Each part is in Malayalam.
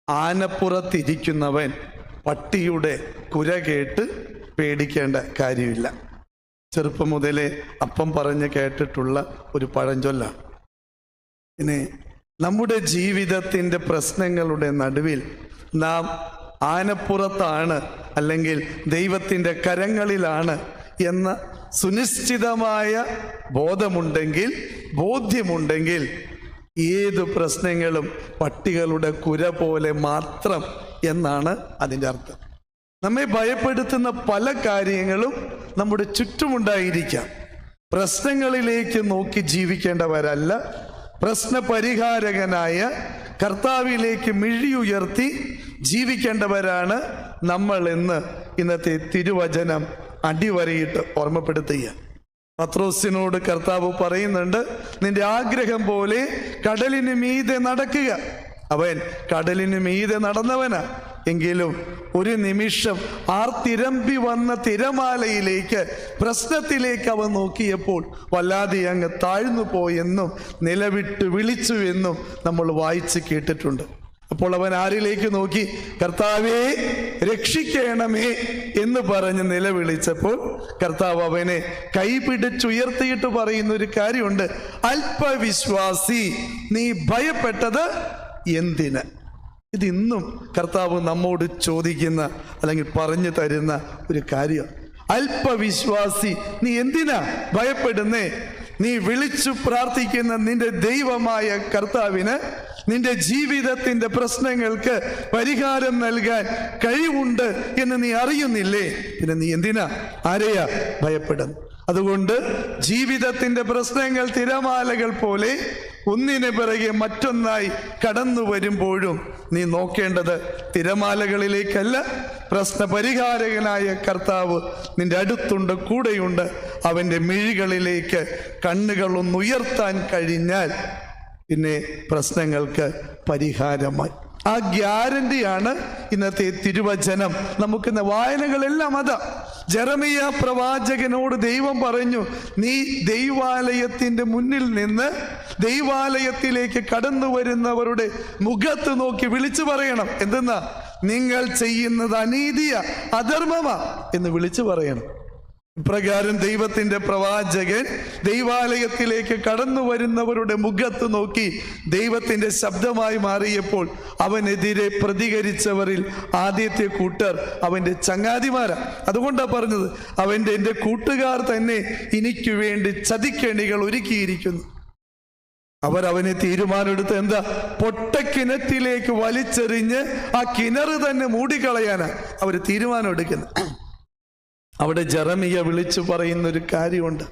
ആനപ്പുറത്തിരിക്കുന്നവൻ പട്ടിയുടെ കുര കേട്ട് പേടിക്കേണ്ട കാര്യമില്ല. ചെറുപ്പം മുതലേ അപ്പം പറഞ്ഞ് കേട്ടിട്ടുള്ള ഒരു പഴഞ്ചൊല്ലാണ്. പിന്നെ നമ്മുടെ ജീവിതത്തിൻ്റെ പ്രശ്നങ്ങളുടെ നടുവിൽ നാം ആനപ്പുറത്താണ് അല്ലെങ്കിൽ ദൈവത്തിൻ്റെ കരങ്ങളിലാണ് എന്ന സുനിശ്ചിതമായ ബോധ്യമുണ്ടെങ്കിൽ ഏത് പ്രശ്നങ്ങളും പട്ടികളുടെ കുര പോലെ മാത്രം എന്നാണ് അതിൻ്റെ അർത്ഥം. നമ്മെ ഭയപ്പെടുത്തുന്ന പല കാര്യങ്ങളും നമ്മുടെ ചുറ്റുമുണ്ടായിരിക്കാം. പ്രശ്നങ്ങളിലേക്ക് നോക്കി ജീവിക്കേണ്ടവരല്ല, പ്രശ്നപരിഹാരകനായ കർത്താവിലേക്ക് മിഴിയുയർത്തി ജീവിക്കേണ്ടവരാണ് നമ്മൾ എന്ന് ഇന്നത്തെ തിരുവചനം അടിവരയിട്ട് ഓർമ്മപ്പെടുത്തുക. പത്രോസിനോട് കർത്താവ് പറയുന്നുണ്ട്, നിന്റെ ആഗ്രഹം പോലെ കടലിന് മീതെ നടക്കുക. അവൻ കടലിന് മീതെ നടന്നവനാ. എങ്കിലും ഒരു നിമിഷം ആർത്തിരമ്പി വന്ന തിരമാലയിലേക്ക്, പ്രശ്നത്തിലേക്ക് അവൻ നോക്കിയപ്പോൾ വല്ലാതെ അങ്ങ് താഴ്ന്നു പോയെന്നും നിലവിട്ട് വിളിച്ചുവെന്നും നമ്മൾ വായിച്ച് കേട്ടിട്ടുണ്ട്. അപ്പോൾ അവൻ ആരിലേക്ക് നോക്കി? കർത്താവേ രക്ഷിക്കണമേ എന്ന് പറഞ്ഞ് നിലവിളിച്ചപ്പോൾ കർത്താവ് അവനെ കൈപിടിച്ചുയർത്തിയിട്ട് പറയുന്ന ഒരു കാര്യമുണ്ട്, അല്പവിശ്വാസി, നീ ഭയപ്പെട്ടത് എന്തിന്? ഇതിന്നും കർത്താവ് നമ്മോട് ചോദിക്കുന്ന അല്ലെങ്കിൽ പറഞ്ഞു തരുന്ന ഒരു കാര്യം. അല്പവിശ്വാസി, നീ എന്തിനാ ഭയപ്പെടുന്നേ? നീ വിളിച്ചു പ്രാർത്ഥിക്കുന്ന നിന്റെ ദൈവമായ കർത്താവിന് നിന്റെ ജീവിതത്തിന്റെ പ്രശ്നങ്ങൾക്ക് പരിഹാരം നൽകാൻ കഴിവുണ്ട് എന്ന് നീ അറിയുന്നില്ലേ? പിന്നെ നീ എന്തിനാ ആരെയാ ഭയപ്പെടുന്നു? അതുകൊണ്ട് ജീവിതത്തിന്റെ പ്രശ്നങ്ങൾ തിരമാലകൾ പോലെ ഒന്നിനു പിറകെ മറ്റൊന്നായി കടന്നു വരുമ്പോഴും നീ നോക്കേണ്ടത് തിരമാലകളിലേക്കല്ല, പ്രശ്നപരിഹാരകനായ കർത്താവ് നിന്റെ അടുത്തുണ്ട്, കൂടെയുണ്ട്. അവൻ്റെ മിഴികളിലേക്ക് കണ്ണുകളൊന്നുയർത്താൻ കഴിഞ്ഞാൽ പിന്നെ പ്രശ്നങ്ങൾക്ക് പരിഹാരമായി. ആ ഗ്യാരണ്ടിയാണ് ഇന്നത്തെ തിരുവചനം. നമുക്കിന്ന് വായനകളെല്ലാം അതാ. ജെറമിയ പ്രവാചകനോട് ദൈവം പറഞ്ഞു, നീ ദൈവാലയത്തിൻ്റെ മുന്നിൽ നിന്ന് ദൈവാലയത്തിലേക്ക് കടന്നു വരുന്നവരുടെ മുഖത്ത് നോക്കി വിളിച്ചു പറയണം. എന്തെന്നാ? നിങ്ങൾ ചെയ്യുന്നത് അനീതിയ, അധർമ്മമാ എന്ന് വിളിച്ചു പറയണം. ഇപ്രകാരം ദൈവത്തിന്റെ പ്രവാചകൻ ദൈവാലയത്തിലേക്ക് കടന്നു വരുന്നവരുടെ മുഖത്ത് നോക്കി ദൈവത്തിന്റെ ശബ്ദമായി മാറിയപ്പോൾ അവനെതിരെ പ്രതികരിച്ചവരിൽ ആദ്യത്തെ കൂട്ടർ അവന്റെ ചങ്ങാതിമാരാ. അതുകൊണ്ടാണ് പറഞ്ഞത്, എൻ്റെ കൂട്ടുകാർ തന്നെ എനിക്ക് വേണ്ടി ചതിക്കെണികൾ ഒരുക്കിയിരിക്കുന്നു. അവനെ തീരുമാനമെടുത്ത് എന്താ? പൊട്ടക്കിണറ്റിലേക്ക് വലിച്ചെറിഞ്ഞ് ആ കിണറ് തന്നെ മൂടിക്കളയാനാ അവർ തീരുമാനം എടുക്കുന്നത്. അവിടെ ജെറമിയ വിളിച്ചു പറയുന്നൊരു കാര്യമുണ്ട്,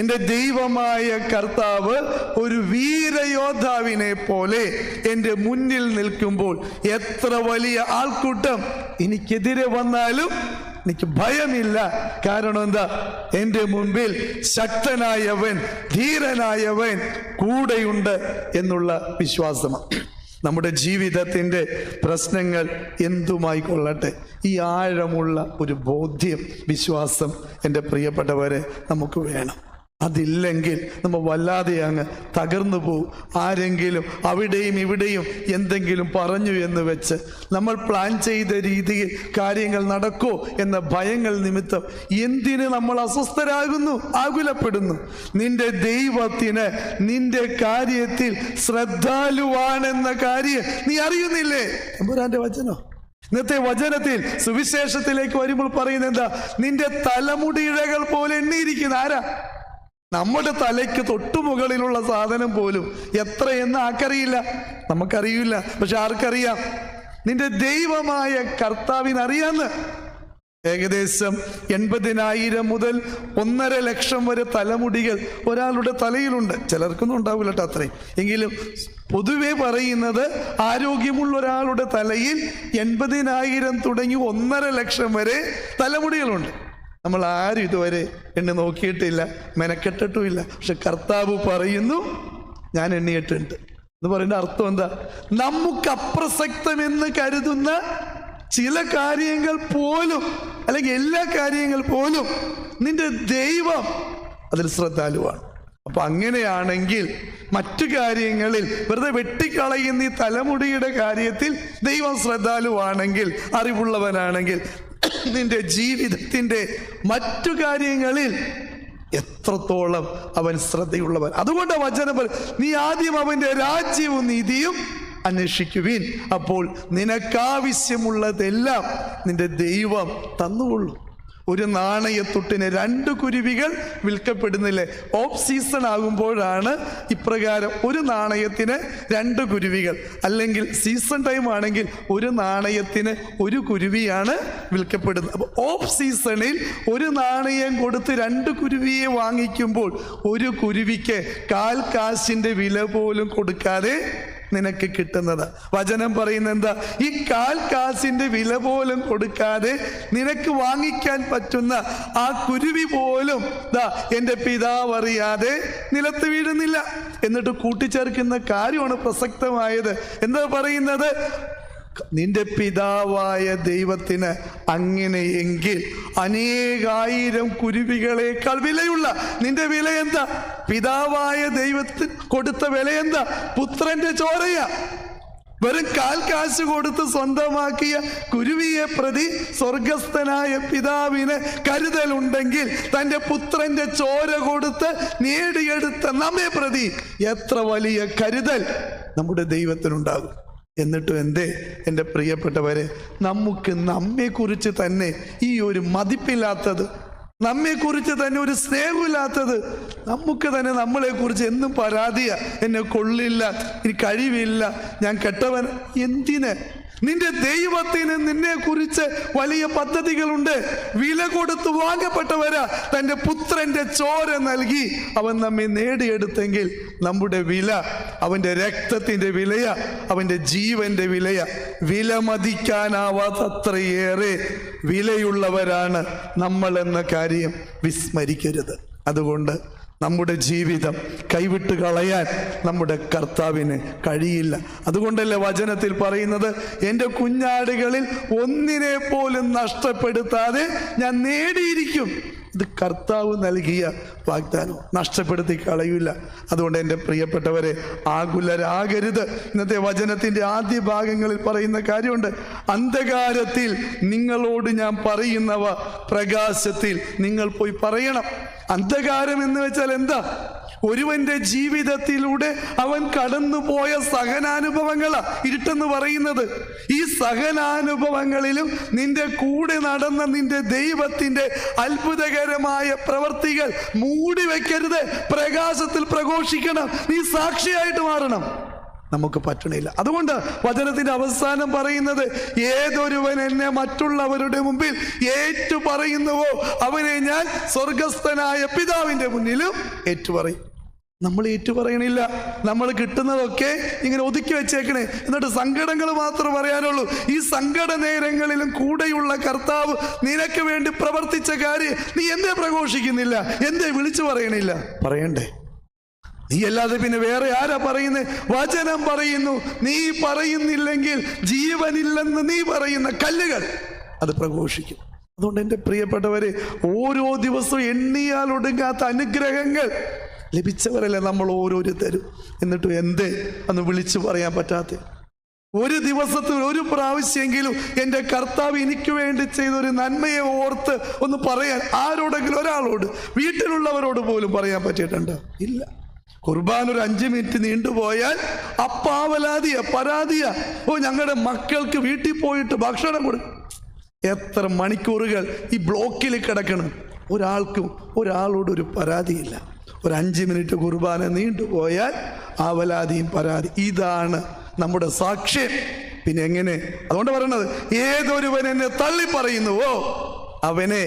എൻ്റെ ദൈവമായ കർത്താവ് ഒരു വീരയോദ്ധാവിനെ പോലെ എൻ്റെ മുന്നിൽ നിൽക്കുമ്പോൾ എത്ര വലിയ ആൾക്കൂട്ടം എനിക്കെതിരെ വന്നാലും എനിക്ക് ഭയമില്ല. കാരണം എന്താ? എൻ്റെ മുൻപിൽ ശക്തനായവൻ, ധീരനായവൻ കൂടെയുണ്ട് എന്നുള്ള വിശ്വാസമാണ്. നമ്മുടെ ജീവിതത്തിൻ്റെ പ്രശ്നങ്ങൾ എന്തുമായി കൊള്ളട്ടെ, ഈ ആഴമുള്ള ഒരു ബോധ്യം, വിശ്വാസം എൻ്റെ പ്രിയപ്പെട്ടവരെ നമുക്ക് വേണം. അതില്ലെങ്കിൽ നമ്മൾ വല്ലാതെ അങ്ങ് തകർന്നു പോകും. ആരെങ്കിലും അവിടെയും ഇവിടെയും എന്തെങ്കിലും പറഞ്ഞു എന്ന് വെച്ച് നമ്മൾ പ്ലാൻ ചെയ്ത രീതിയിൽ കാര്യങ്ങൾ നടക്കോ എന്ന ഭയങ്ങൾ നിമിത്തം എന്തിന് നമ്മൾ അസ്വസ്ഥരാകുന്നു, ആകുലപ്പെടുന്നു? നിന്റെ ദൈവത്തിന് നിന്റെ കാര്യത്തിൽ ശ്രദ്ധാലുവാണെന്ന കാര്യം നീ അറിയുന്നില്ലേ? തമ്പുരാന്റെ വചനം. ഇന്നത്തെ വചനത്തിൽ സുവിശേഷത്തിലേക്ക് വരുമ്പോൾ പറയുന്നത് എന്താ? നിന്റെ തലമുടിയിഴകൾ പോലെ എണ്ണിയിരിക്കുന്ന ആരാ? നമ്മുടെ തലയ്ക്ക് തൊട്ടുമുകളിലുള്ള സാധനം പോലും എത്രയെന്ന് ആർക്കറിയില്ല, നമുക്കറിയില്ല. പക്ഷെ ആർക്കറിയാം? നിന്റെ ദൈവമായ കർത്താവിനറിയാന്ന്. ഏകദേശം 80,000 മുതൽ 1.5 ലക്ഷം വരെ തലമുടികൾ ഒരാളുടെ തലയിലുണ്ട്. ചിലർക്കൊന്നും ഉണ്ടാവില്ല കേട്ടോ അത്രയും. എങ്കിലും പൊതുവെ പറയുന്നത് ആരോഗ്യമുള്ള ഒരാളുടെ തലയിൽ 80,000 തുടങ്ങി 1.5 ലക്ഷം വരെ തലമുടികളുണ്ട്. നമ്മൾ ആരും ഇതുവരെ എണ്ണി നോക്കിയിട്ടില്ല, മെനക്കെട്ടിട്ടുമില്ല. പക്ഷെ കർത്താവ് പറയുന്നു, ഞാൻ എണ്ണിയിട്ടുണ്ട് എന്ന് പറയുന്ന അർത്ഥം എന്താ? നമുക്ക് അപ്രസക്തമെന്ന് കരുതുന്ന ചില കാര്യങ്ങൾ പോലും, അല്ലെങ്കിൽ എല്ലാ കാര്യങ്ങൾ പോലും നിന്റെ ദൈവം അതിൽ ശ്രദ്ധാലുവാണ്. അപ്പൊ അങ്ങനെയാണെങ്കിൽ മറ്റു കാര്യങ്ങളിൽ വെറുതെ വെട്ടിക്കളയുന്ന ഈ തലമുടിയുടെ കാര്യത്തിൽ ദൈവം ശ്രദ്ധാലുവാണെങ്കിൽ, അറിവുള്ളവനാണെങ്കിൽ, നിന്റെ ജീവിതത്തിന്റെ മറ്റു കാര്യങ്ങളിൽ എത്രത്തോളം അവൻ ശ്രദ്ധയുള്ളവൻ. അതുകൊണ്ട് വചനം നീ ആദ്യം അവന്റെ രാജ്യവും നീതിയും അന്വേഷിക്കുവിൻ, അപ്പോൾ നിനക്കാവശ്യമുള്ളതെല്ലാം നിന്റെ ദൈവം തന്നുകൊള്ളും. ഒരു നാണയത്തുട്ടിന് 2 കുരുവികൾ വിൽക്കപ്പെടുന്നില്ലേ? ഓഫ് സീസൺ ആകുമ്പോഴാണ് ഇപ്രകാരം ഒരു നാണയത്തിന് 2 കുരുവികൾ, അല്ലെങ്കിൽ സീസൺ ടൈം ആണെങ്കിൽ ഒരു നാണയത്തിന് 1 കുരുവിയാണ് വിൽക്കപ്പെടുന്നത്. അപ്പോൾ ഓഫ് സീസണിൽ ഒരു നാണയം കൊടുത്ത് 2 കുരുവിയെ വാങ്ങിക്കുമ്പോൾ 1 കുരുവിക്ക് 1/4 കാശിന്റെ വില പോലും കൊടുക്കാതെ നിനക്ക് കിട്ടുന്നത്. വചനം പറയുന്നത് എന്താ? ഈ 1/4 കാശിന്റെ വില പോലും കൊടുക്കാതെ നിനക്ക് വാങ്ങിക്കാൻ പറ്റുന്ന ആ കുരുവി പോലും എൻ്റെ പിതാവ് അറിയാതെ നിലത്ത് വീഴുന്നില്ല. എന്നിട്ട് കൂട്ടിച്ചേർക്കുന്ന കാര്യമാണ് പ്രസക്തമായത്. എന്താ പറയുന്നത്? നിന്റെ പിതാവായ ദൈവത്തിന് അങ്ങനെയെങ്കിൽ 1000 കുരുവികളേക്കാൾ വിലയുള്ള നിന്റെ വില എന്താ? പിതാവായ ദൈവത്തിന് കൊടുത്ത വില എന്താ? പുത്രന്റെ ചോരയ. വെറും 1/4 കാശ് കൊടുത്ത് സ്വന്തമാക്കിയ കുരുവിയെ പ്രതി സ്വർഗസ്ഥനായ പിതാവിന് കരുതലുണ്ടെങ്കിൽ തൻ്റെ പുത്രന്റെ ചോര കൊടുത്ത് നേടിയെടുത്ത നമ്മെ പ്രതി എത്ര വലിയ കരുതൽ നമ്മുടെ ദൈവത്തിനുണ്ടാകും. എന്നിട്ടും എൻ്റെ പ്രിയപ്പെട്ടവരെ, നമുക്ക് നമ്മെക്കുറിച്ച് തന്നെ ഈ ഒരു മതിപ്പില്ലാത്തത്, നമ്മെക്കുറിച്ച് തന്നെ ഒരു സ്നേഹമില്ലാത്തത്, നമുക്ക് തന്നെ നമ്മളെക്കുറിച്ച് എന്നും പരാതിയാ. എന്നെ കൊള്ളില്ല, എനിക്ക് കഴിവില്ല, ഞാൻ കെട്ടവൻ. എന്തിന്? നിന്റെ ദൈവത്തിന് നിന്നെ കുറിച്ച് വലിയ പദ്ധതികളുണ്ട്. വില കൊടുത്ത് വാങ്ങപ്പെട്ടവരാ. തൻ്റെ പുത്രന്റെ ചോര നൽകി അവൻ നമ്മെ നേടിയെടുത്തെങ്കിൽ നമ്മുടെ വില അവൻ്റെ രക്തത്തിൻ്റെ വിലയാ, അവൻ്റെ ജീവന്റെ വിലയാ. വിലമതിക്കാനാവാത്തത്രയേറെ വിലയുള്ളവരാണ് നമ്മൾ എന്ന കാര്യം വിസ്മരിക്കരുത്. അതുകൊണ്ട് നമ്മുടെ ജീവിതം കൈവിട്ട് കളയാൻ നമ്മുടെ കർത്താവിന് കഴിയില്ല. അതുകൊണ്ടല്ലേ വചനത്തിൽ പറയുന്നത്, എൻ്റെ കുഞ്ഞാടുകളിൽ ഒന്നിനെ പോലും നഷ്ടപ്പെടുത്താതെ ഞാൻ നേടിയിരിക്കും. ഇത് കർത്താവ് നൽകിയ വാഗ്ദാനം, നഷ്ടപ്പെടുത്തി കളയില്ല. അതുകൊണ്ട് എൻ്റെ പ്രിയപ്പെട്ടവരെ, ആകുലരാകരുത്. ഇന്നത്തെ വചനത്തിൻ്റെ ആദ്യ ഭാഗങ്ങളിൽ പറയുന്ന കാര്യമുണ്ട്, അന്ധകാരത്തിൽ നിങ്ങളോട് ഞാൻ പറയുന്നവ പ്രകാശത്തിൽ നിങ്ങൾ പോയി പറയണം. അന്ധകാരം എന്ന് വെച്ചാൽ എന്താ? ഒരുവന്റെ ജീവിതത്തിലൂടെ അവൻ കടന്നുപോയ സഹനാനുഭവങ്ങളാ ഇരുട്ടെന്ന് പറയുന്നത്. ഈ സഹനാനുഭവങ്ങളിലും നിന്റെ കൂടെ നടന്ന നിന്റെ ദൈവത്തിന്റെ അത്ഭുതകരമായ പ്രവർത്തികൾ മൂടി വെക്കരുത്. പ്രകാശത്തിൽ പ്രഘോഷിക്കണം. നീ സാക്ഷിയായിട്ട് മാറണം. നമുക്ക് പറ്റണില്ല. അതുകൊണ്ട് വചനത്തിന്റെ അവസാനം പറയുന്നത്, ഏതൊരുവൻ എന്നെ മറ്റുള്ളവരുടെ മുമ്പിൽ ഏറ്റു പറയുന്നുവോ അവനെ ഞാൻ സ്വർഗസ്ഥനായ പിതാവിന്റെ മുന്നിലും ഏറ്റുപറയും. നമ്മൾ ഏറ്റുപറയണില്ല. നമ്മൾ കിട്ടുന്നതൊക്കെ ഇങ്ങനെ ഒതുക്കി വെച്ചേക്കണേ, എന്നിട്ട് സങ്കടങ്ങൾ മാത്രം പറയാനുള്ളൂ. ഈ സങ്കട നേരങ്ങളിലും കൂടെയുള്ള കർത്താവ് നിനക്ക് വേണ്ടി പ്രവർത്തിച്ച കാര്യം നീ എന്തേ പ്രഘോഷിക്കുന്നില്ല? എന്തേ വിളിച്ചു പറയണില്ല? പറയണ്ടേ? നീ അല്ലാതെ പിന്നെ വേറെ ആരാ പറയുന്നത്? വചനം പറയുന്നു, നീ പറയുന്നില്ലെങ്കിൽ ജീവനില്ലെന്ന് നീ പറയുന്ന കല്ലുകൾ അത് പ്രഘോഷിക്കും. അതുകൊണ്ട് എൻ്റെ പ്രിയപ്പെട്ടവരെ, ഓരോ ദിവസവും എണ്ണിയാൽ ഒടുങ്ങാത്ത അനുഗ്രഹങ്ങൾ ലഭിച്ചവരല്ലേ നമ്മൾ ഓരോരുത്തരും. എന്നിട്ടും എന്തേ അന്ന് വിളിച്ചു പറയാൻ പറ്റാത്ത? ഒരു ദിവസത്തിൽ ഒരു പ്രാവശ്യമെങ്കിലും എൻ്റെ കർത്താവ് എനിക്ക് വേണ്ടി ചെയ്തൊരു നന്മയെ ഓർത്ത് ഒന്ന് പറയാൻ ആരോടെങ്കിലും ഒരാളോട്, വീട്ടിലുള്ളവരോട് പോലും പറയാൻ പറ്റിയിട്ടുണ്ടോ? ഇല്ല. കുർബാന ഒരു 5 മിനിറ്റ് നീണ്ടുപോയാൽ അപ്പാവലാതിയ പരാതിയ. ഞങ്ങളുടെ മക്കൾക്ക് വീട്ടിൽ പോയിട്ട് ഭക്ഷണം കൊടുക്കും. എത്ര മണിക്കൂറുകൾ ഈ ബ്ലോക്കിൽ കിടക്കണം. ഒരാളോടൊരു പരാതിയില്ല. ഒരു 5 മിനിറ്റ് കുർബാന നീണ്ടുപോയാൽ ആവലാതിയും പരാതി. ഇതാണ് നമ്മുടെ സാക്ഷ്യം. പിന്നെ എങ്ങനെ? അതുകൊണ്ട് പറയണത്, ഏതൊരുവൻ എന്നെ തള്ളി പറയുന്നുവോ അവനെ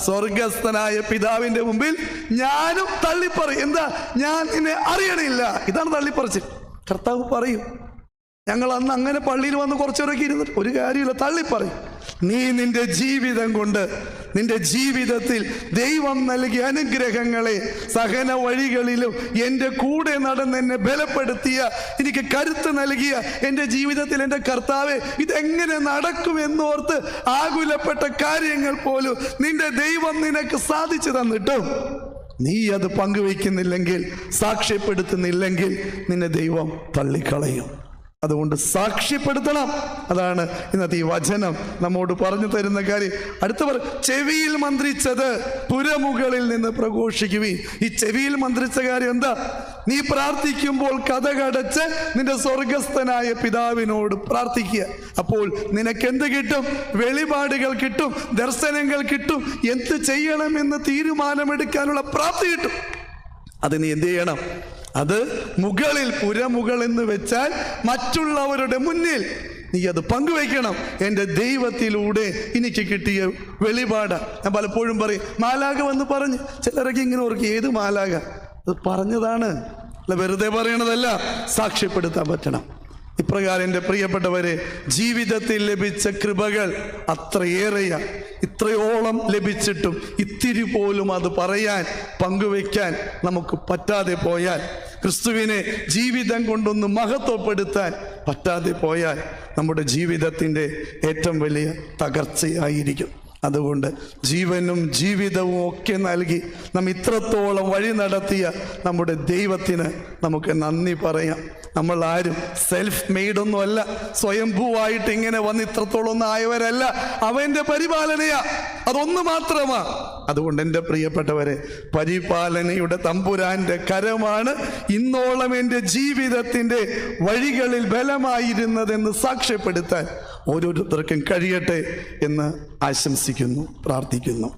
സ്വർഗസ്ഥനായ പിതാവിന്റെ മുമ്പിൽ ഞാനും തള്ളിപ്പറയും. എന്താ? ഞാൻ നിന്നെ അറിയണില്ല. ഇതാണ് തള്ളിപ്പറച്ചിൽ. കർത്താവ് പറയും. ഞങ്ങൾ അന്ന് അങ്ങനെ പള്ളിയിൽ വന്ന് കുറച്ചവരൊക്കെ ഇരുന്നിട്ട് ഒരു കാര്യമില്ല, തള്ളിപ്പറയും. നീ നിന്റെ ജീവിതം കൊണ്ട്, നിന്റെ ജീവിതത്തിൽ ദൈവം നൽകിയ അനുഗ്രഹങ്ങളെ, സഹന വഴികളിലും എൻ്റെ കൂടെ നടന്ന് എന്നെ ബലപ്പെടുത്തിയ, എനിക്ക് കരുത്ത് നൽകിയ എൻ്റെ ജീവിതത്തിൽ എൻ്റെ കർത്താവെ ഇതെങ്ങനെ നടക്കുമെന്നോർത്ത് ആകുലപ്പെട്ട കാര്യങ്ങൾ പോലും നിന്റെ ദൈവം നിനക്ക് സാധിച്ചു തന്നിട്ടും നീ അത് പങ്കുവയ്ക്കുന്നില്ലെങ്കിൽ, സാക്ഷ്യപ്പെടുത്തുന്നില്ലെങ്കിൽ നിന്നെ ദൈവം തള്ളിക്കളയും. അതുകൊണ്ട് സാക്ഷ്യപ്പെടുത്തണം. അതാണ് ഇന്നത്തെ ഈ വചനം നമ്മോട് പറഞ്ഞു തരുന്ന കാര്യം. അടുത്തവർ ചെവിയിൽ മന്ത്രിച്ചത് പുരമുകളിൽ നിന്ന് പ്രഘോഷിക്കുവിൻ. ഈ ചെവിയിൽ മന്ത്രിച്ച കാര്യം എന്താ? നീ പ്രാർത്ഥിക്കുമ്പോൾ കതകടച്ച് നിന്റെ സ്വർഗസ്ഥനായ പിതാവിനോട് പ്രാർത്ഥിക്കുക. അപ്പോൾ നിനക്കെന്ത് കിട്ടും? വെളിപാടുകൾ കിട്ടും, ദർശനങ്ങൾ കിട്ടും, എന്ത് ചെയ്യണമെന്ന് തീരുമാനമെടുക്കാനുള്ള പ്രാപ്തി കിട്ടും. അത് നീ എന്ത് ചെയ്യണം? അത് മുകളിൽ, പുരമുകളെന്ന് വെച്ചാൽ മറ്റുള്ളവരുടെ മുന്നിൽ നീ അത് പങ്കുവയ്ക്കണം. എൻ്റെ ദൈവത്തിലൂടെ എനിക്ക് കിട്ടിയ വെളിപാട്. ഞാൻ പലപ്പോഴും പറയും, മാലാഖ വന്ന് പറഞ്ഞ്. ചിലരൊക്കെ ഇങ്ങനെ ഓർക്കും, ഏത് മാലാഖ? അത് പറഞ്ഞതാണ്, അല്ല വെറുതെ പറയണതല്ല, സാക്ഷ്യപ്പെടുത്താൻ പറ്റണം. ഇപ്രകാരം എൻ്റെ പ്രിയപ്പെട്ടവരെ, ജീവിതത്തിൽ ലഭിച്ച കൃപകൾ അത്രയേറെയാ. ഇത്രയോളം ലഭിച്ചിട്ടും ഇത്തിരി പോലും അത് പറയാൻ, പങ്കുവയ്ക്കാൻ നമുക്ക് പറ്റാതെ പോയാൽ, ക്രിസ്തുവിനെ ജീവിതം കൊണ്ടൊന്ന് മഹത്വപ്പെടുത്താൻ പറ്റാതെ പോയാൽ നമ്മുടെ ജീവിതത്തിൻ്റെ ഏറ്റവും വലിയ തകർച്ചയായിരിക്കും. അതുകൊണ്ട് ജീവനും ജീവിതവും ഒക്കെ നൽകി നാം ഇത്രത്തോളം വഴി നടത്തിയ നമ്മുടെ ദൈവത്തിന് നമുക്ക് നന്ദി പറയാം. നമ്മൾ ആരും സെൽഫ് മെയ്ഡൊന്നുമല്ല, സ്വയംഭൂവായിട്ട് ഇങ്ങനെ വന്ന് ഇത്രത്തോളം ഒന്നും ആയവരല്ല. അവൻ്റെ പരിപാലനയാ, അതൊന്നു മാത്രമാ. അതുകൊണ്ട് എൻ്റെ പ്രിയപ്പെട്ടവരെ, പരിപാലനയുടെ തമ്പുരാൻ്റെ കരമാണ് ഇന്നോളം എൻ്റെ ജീവിതത്തിൻ്റെ വഴികളിൽ ബലമായിരുന്നതെന്ന് സാക്ഷ്യപ്പെടുത്താൻ ഓരോരുത്തർക്കും കഴിയട്ടെ എന്ന് ആശംസിക്കുന്നു, പ്രാർത്ഥിക്കുന്നു.